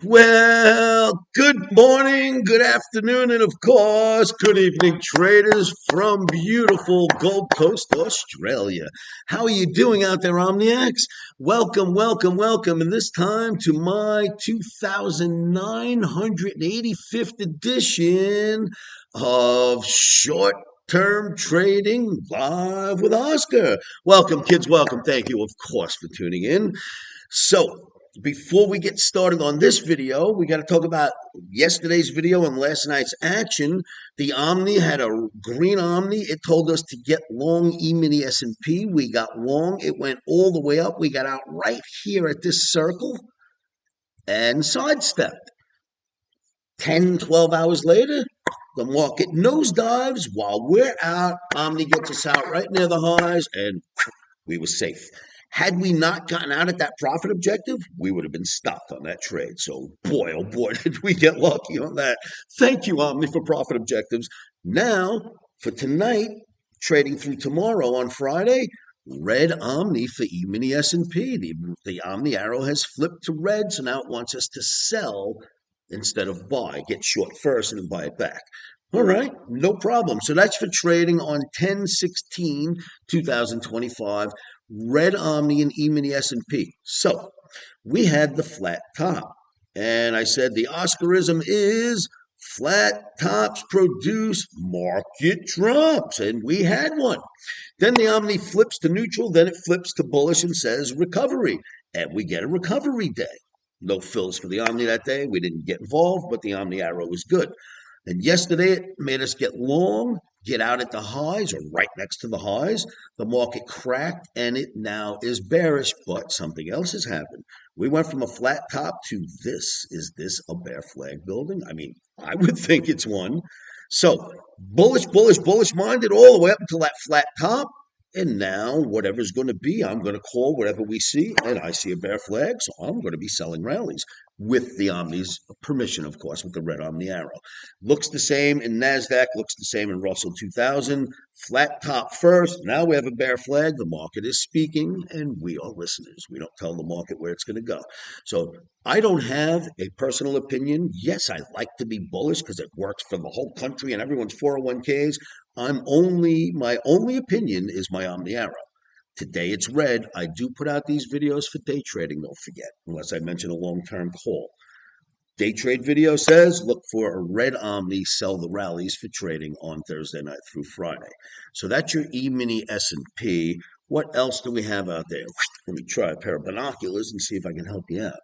Well, good morning, good afternoon, and of course, good evening, traders from beautiful Gold Coast, Australia. How are you doing out there, Omniacs? Welcome, welcome, welcome, and this time to my 2,985th edition of Short Term Trading Live with Oscar. Welcome, kids, welcome. Thank you, of course, for tuning in. So, before we get started on this video, we got to talk about yesterday's video and last night's action. The Omni had a green Omni. It told us to get long E-mini S&P. We got long. It went all the way up. We got out right here at this circle and sidestepped. 10, 12 hours later, the market nosedives while we're out. Omni gets us out right near the highs, and we were safe. Had we not gotten out at that profit objective, we would have been stopped on that trade. So, boy, oh boy, did we get lucky on that. Thank you, Omni, for profit objectives. Now, for tonight, trading through tomorrow on Friday, red Omni for E-mini S&P. The Omni arrow has flipped to red, so now it wants us to sell instead of buy. Get short first and then buy it back. All right, no problem. So that's for trading on 10/16/2025. Red Omni and E-mini S&P. So we had the flat top. And I said the Oscarism is flat tops produce market drops. And we had one. Then the Omni flips to neutral. Then it flips to bullish and says recovery. And we get a recovery day. No fills for the Omni that day. We didn't get involved, but the Omni arrow was good. And yesterday it made us get long, get out at the highs or right next to the highs. The market cracked and it now is bearish, but something else has happened. We went from a flat top to this. Is this a bear flag building? I mean, I would think it's one. So bullish, bullish, bullish minded all the way up until that flat top. And now, whatever's going to be, I'm going to call whatever we see. And I see a bear flag, so I'm going to be selling rallies with the Omni's permission, of course, with the red Omni arrow. Looks the same in NASDAQ, looks the same in Russell 2000. Flat top first. Now we have a bear flag. The market is speaking, and we are listeners. We don't tell the market where it's going to go. So I don't have a personal opinion. Yes, I like to be bullish because it works for the whole country and everyone's 401ks. My only opinion is my Omni arrow. Today it's red. I do put out these videos for day trading, don't forget, unless I mention a long-term call. Day trade video says look for a red Omni, sell the rallies for trading on Thursday night through Friday. So that's your E-mini S&P. What else do we have out there? Let me try a pair of binoculars and see if I can help you out.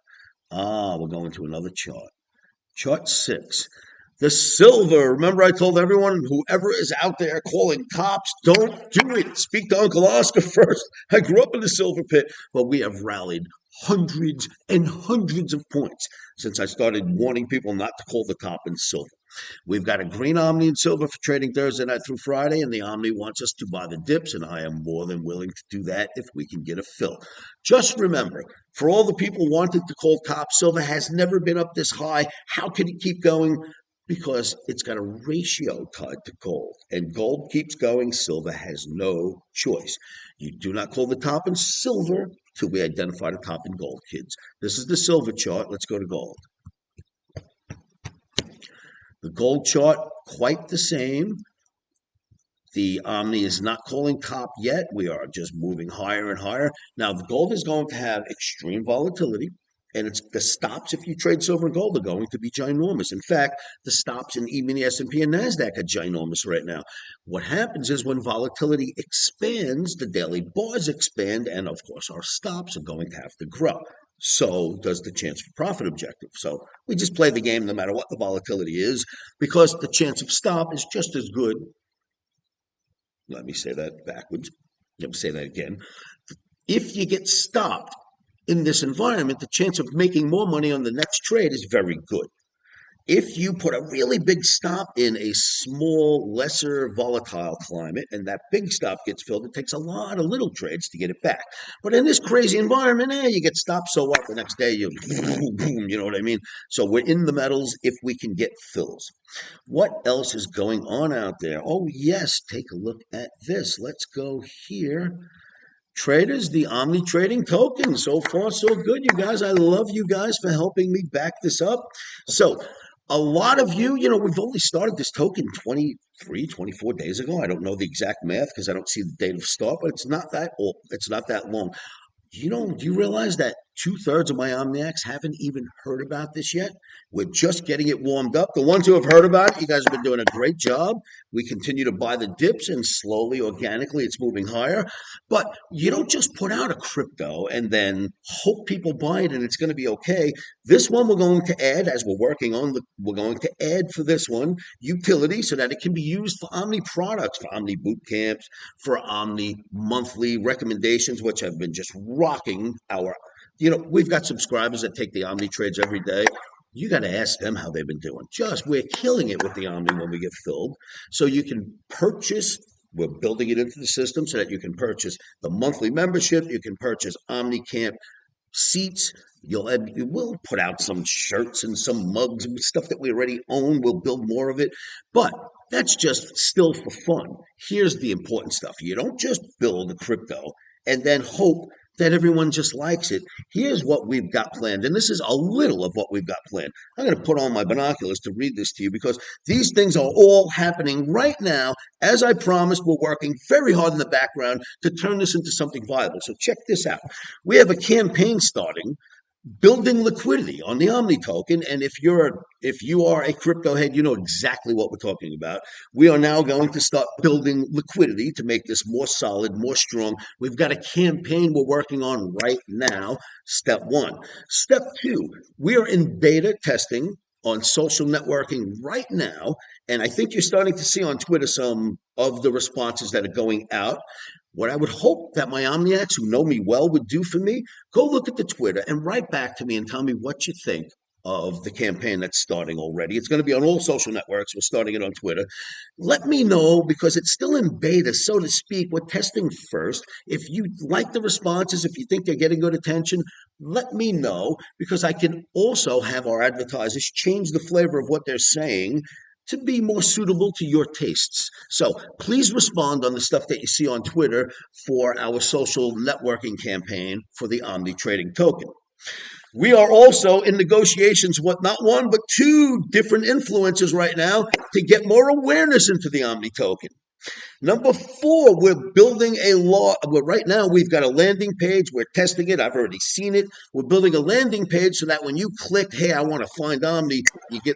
We're going to another chart. Chart 6. The silver. Remember I told everyone, whoever is out there calling tops, don't do it. Speak to Uncle Oscar first. I grew up in the silver pit, but we have rallied hundreds and hundreds of points since I started warning people not to call the top in silver. We've got a green Omni in silver for trading Thursday night through Friday, and the Omni wants us to buy the dips, and I am more than willing to do that if we can get a fill. Just remember, for all the people wanting to call top, silver has never been up this high. How can it keep going? Because it's got a ratio tied to gold, and gold keeps going. Silver has no choice. You do not call the top in silver till we identify the top in gold, kids. This is the silver chart. Let's go to gold. The gold chart, quite the same. The Omni is not calling top yet. We are just moving higher and higher. Now, the gold is going to have extreme volatility. And it's the stops, if you trade silver and gold, are going to be ginormous. In fact, the stops in E-mini S&P and NASDAQ are ginormous right now. What happens is when volatility expands, the daily bars expand, and of course, our stops are going to have to grow. So does the chance for profit objective. So we just play the game no matter what the volatility is, because the chance of stop is just as good. Let me say that backwards. Let me say that again. If you get stopped in this environment, the chance of making more money on the next trade is very good. If you put a really big stop in a small, lesser volatile climate, and that big stop gets filled, it takes a lot of little trades to get it back. But in this crazy environment, you get stopped, so what? The next day, you know what I mean? So we're in the metals if we can get fills. What else is going on out there? Oh, yes, take a look at this. Let's go here. Traders, the Omni Trading token. So far, so good, you guys. I love you guys for helping me back this up. So, a lot of you, we've only started this token 23, 24 days ago. I don't know the exact math because I don't see the date of start, but it's not that old. It's not that long. Do you realize that two-thirds of my Omniacs haven't even heard about this yet? We're just getting it warmed up. The ones who have heard about it, you guys have been doing a great job. We continue to buy the dips, and slowly, organically, it's moving higher. But you don't just put out a crypto and then hope people buy it and it's going to be okay. This one we're going to add, as we're working on, we're going to add for this one utility so that it can be used for Omni products, for Omni boot camps, for Omni monthly recommendations, which have been just rocking our, we've got subscribers that take the Omni trades every day. You got to ask them how they've been doing. We're killing it with the Omni when we get filled. So you can purchase, we're building it into the system so that you can purchase the monthly membership. You can purchase Omni Camp seats. We'll put out some shirts and some mugs and stuff that we already own. We'll build more of it. But that's just still for fun. Here's the important stuff. You don't just build a crypto and then hope that everyone just likes it. Here's what we've got planned. And this is a little of what we've got planned. I'm going to put on my binoculars to read this to you because these things are all happening right now. As I promised, we're working very hard in the background to turn this into something viable. So check this out. We have a campaign starting, building liquidity on the Omni token. And if you are a crypto head, you know exactly what we're talking about. We are now going to start building liquidity to make this more solid, more strong. We've got a campaign we're working on right now. Step one. Step two, we are in beta testing on social networking right now. And I think you're starting to see on Twitter some of the responses that are going out. What I would hope that my Omniacs who know me well would do for me, go look at the Twitter and write back to me and tell me what you think of the campaign that's starting already. It's going to be on all social networks. We're starting it on Twitter. Let me know because it's still in beta, so to speak. We're testing first. If you like the responses, if you think they're getting good attention, let me know because I can also have our advertisers change the flavor of what they're saying to be more suitable to your tastes. So please respond on the stuff that you see on Twitter for our social networking campaign for the Omni Trading token. We are also in negotiations with not one, but two different influencers right now to get more awareness into the Omni token. Number four, we're building right now we've got a landing page. We're testing it. I've already seen it. We're building a landing page so that when you click, hey, I want to find Omni,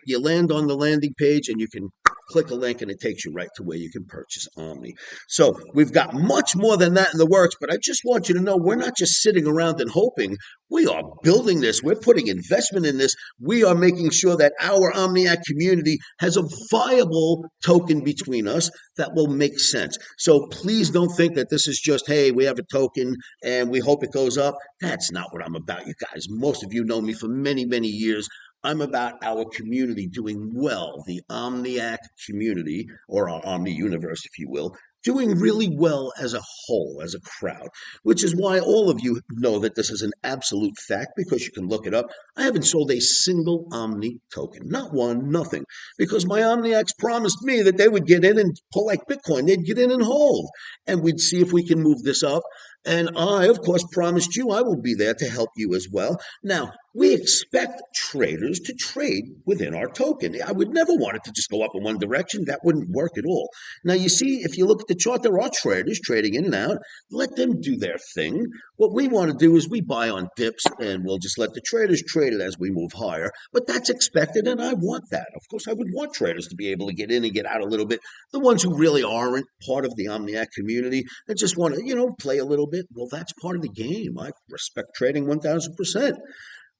you land on the landing page and you can click a link and it takes you right to where you can purchase Omni. So we've got much more than that in the works, but I just want you to know we're not just sitting around and hoping. We are building this. We're putting investment in this. We are making sure that our OmniAct community has a viable token between us that will make sense. So please don't think that this is just, hey, we have a token and we hope it goes up. That's not what I'm about, you guys. Most of you know me for many, many years. I'm about our community doing well, the OmniAct community, or our Omni universe, if you will, doing really well as a whole, as a crowd, which is why all of you know that this is an absolute fact because you can look it up. I haven't sold a single Omni token, not one, nothing, because my OmniAcs promised me that they would get in and pull like Bitcoin. They'd get in and hold, and we'd see if we can move this up. And I, of course, promised you I will be there to help you as well. Now, we expect traders to trade within our token. I would never want it to just go up in one direction. That wouldn't work at all. Now, you see, if you look at the chart, there are traders trading in and out. Let them do their thing. What we want to do is we buy on dips, and we'll just let the traders trade it as we move higher. But that's expected, and I want that. Of course, I would want traders to be able to get in and get out a little bit. The ones who really aren't part of the OmniAct community that just want to, play a little bit, well, that's part of the game. I respect trading 1,000%.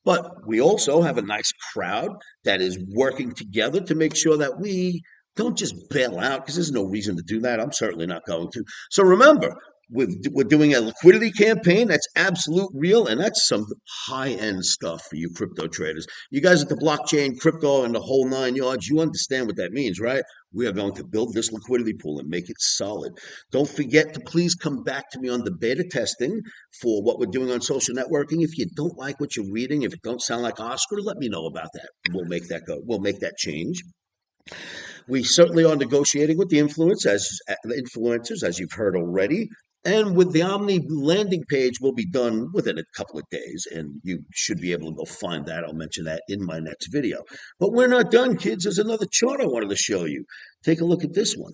But we also have a nice crowd that is working together to make sure that we don't just bail out because there's no reason to do that. I'm certainly not going to. So remember, we're doing a liquidity campaign that's absolute real, and that's some high-end stuff for you crypto traders. You guys at the blockchain, crypto, and the whole 9 yards, you understand what that means, right? We are going to build this liquidity pool and make it solid. Don't forget to please come back to me on the beta testing for what we're doing on social networking. If you don't like what you're reading, if it don't sound like Oscar, let me know about that. We'll make that go. We'll make that change. We certainly are negotiating with the influencers, as you've heard already. And with the Omni landing page, will be done within a couple of days, and you should be able to go find that. I'll mention that in my next video. But we're not done, kids. There's another chart I wanted to show you. Take a look at this one.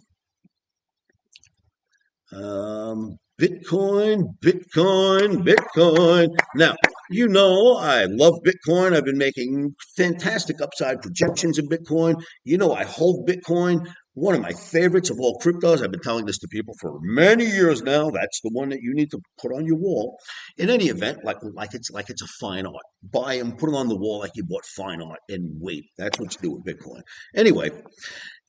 Bitcoin, Bitcoin, Bitcoin. Now, you know I love Bitcoin. I've been making fantastic upside projections in Bitcoin. You know I hold Bitcoin. One of my favorites of all cryptos. I've been telling this to people for many years now. That's the one that you need to put on your wall. In any event, like it's a fine art. Buy and put it on the wall like you bought fine art and wait. That's what you do with Bitcoin. Anyway,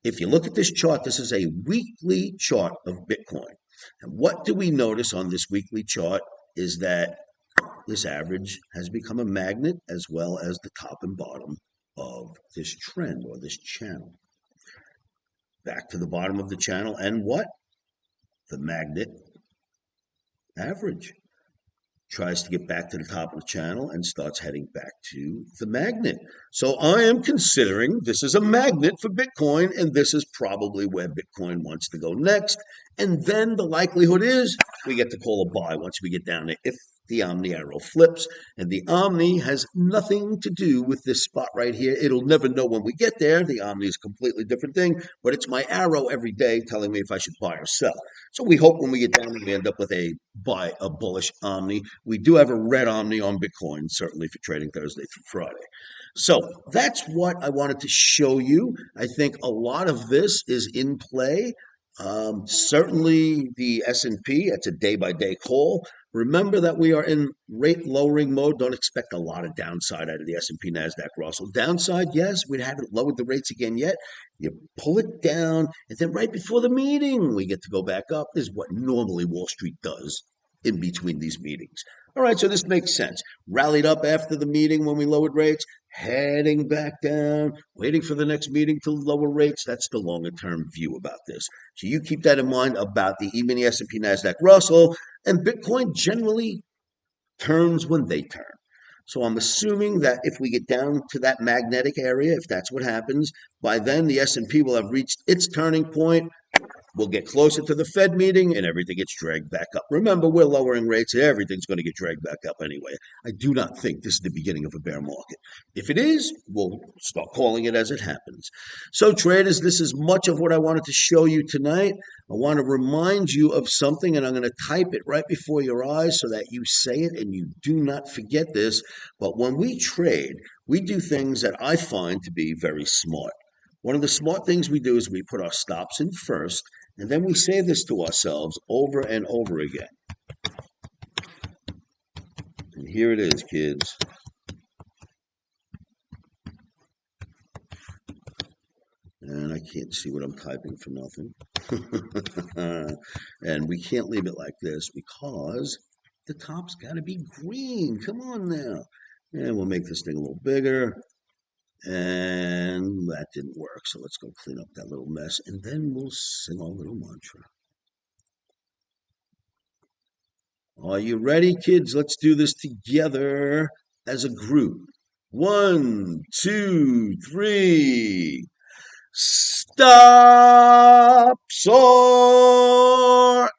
if you look at this chart, this is a weekly chart of Bitcoin. And what do we notice on this weekly chart is that this average has become a magnet as well as the top and bottom of this trend or this channel. Back to the bottom of the channel and what? The magnet average. Tries to get back to the top of the channel and starts heading back to the magnet. So I am considering this is a magnet for Bitcoin, and this is probably where Bitcoin wants to go next. And then the likelihood is we get to call a buy once we get down there if the Omni arrow flips. And the Omni has nothing to do with this spot right here. It'll never know when we get there. The Omni is a completely different thing, but it's my arrow every day telling me if I should buy or sell. So we hope when we get down there, we end up with a bullish Omni. We do have a red Omni on Bitcoin, certainly for trading Thursday through Friday. So that's what I wanted to show you. I think a lot of this is in play. Certainly the S&P, it's a day-by-day call. Remember that we are in rate lowering mode. Don't expect a lot of downside out of the S&P, NASDAQ, Russell. Downside, yes, we haven't lowered the rates again yet. You pull it down, and then right before the meeting, we get to go back up. This is what normally Wall Street does in between these meetings. All right, so this makes sense. Rallied up after the meeting when we lowered rates, heading back down, waiting for the next meeting to lower rates. That's the longer-term view about this. So you keep that in mind about the E-mini S&P, NASDAQ, Russell, and Bitcoin generally turns when they turn. So I'm assuming that if we get down to that magnetic area, if that's what happens, by then the S&P will have reached its turning point. We'll get closer to the Fed meeting and everything gets dragged back up. Remember, we're lowering rates. Everything's going to get dragged back up anyway. I do not think this is the beginning of a bear market. If it is, we'll start calling it as it happens. So traders, this is much of what I wanted to show you tonight. I want to remind you of something, and I'm going to type it right before your eyes so that you say it and you do not forget this. But when we trade, we do things that I find to be very smart. One of the smart things we do is we put our stops in first, and then we say this to ourselves over and over again. And here it is, kids. And I can't see what I'm typing for nothing. And we can't leave it like this because the top's got to be green. Come on now. And we'll make this thing a little bigger. And that didn't work. So let's go clean up that little mess. And then we'll sing our little mantra. Are you ready, kids? Let's do this together as a group. 1, 2, 3. Stop, soar.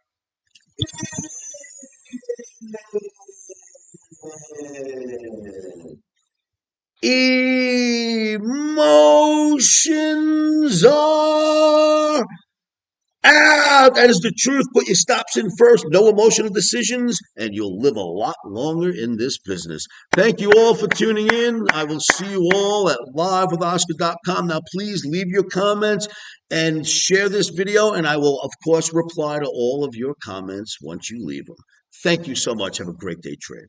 Emotions are out. That is the truth. Put your stops in first. No emotional decisions, and you'll live a lot longer in this business. Thank you all for tuning in. I will see you all at livewithoscar.com. Now, please leave your comments and share this video, and I will, of course, reply to all of your comments once you leave them. Thank you so much. Have a great day trading.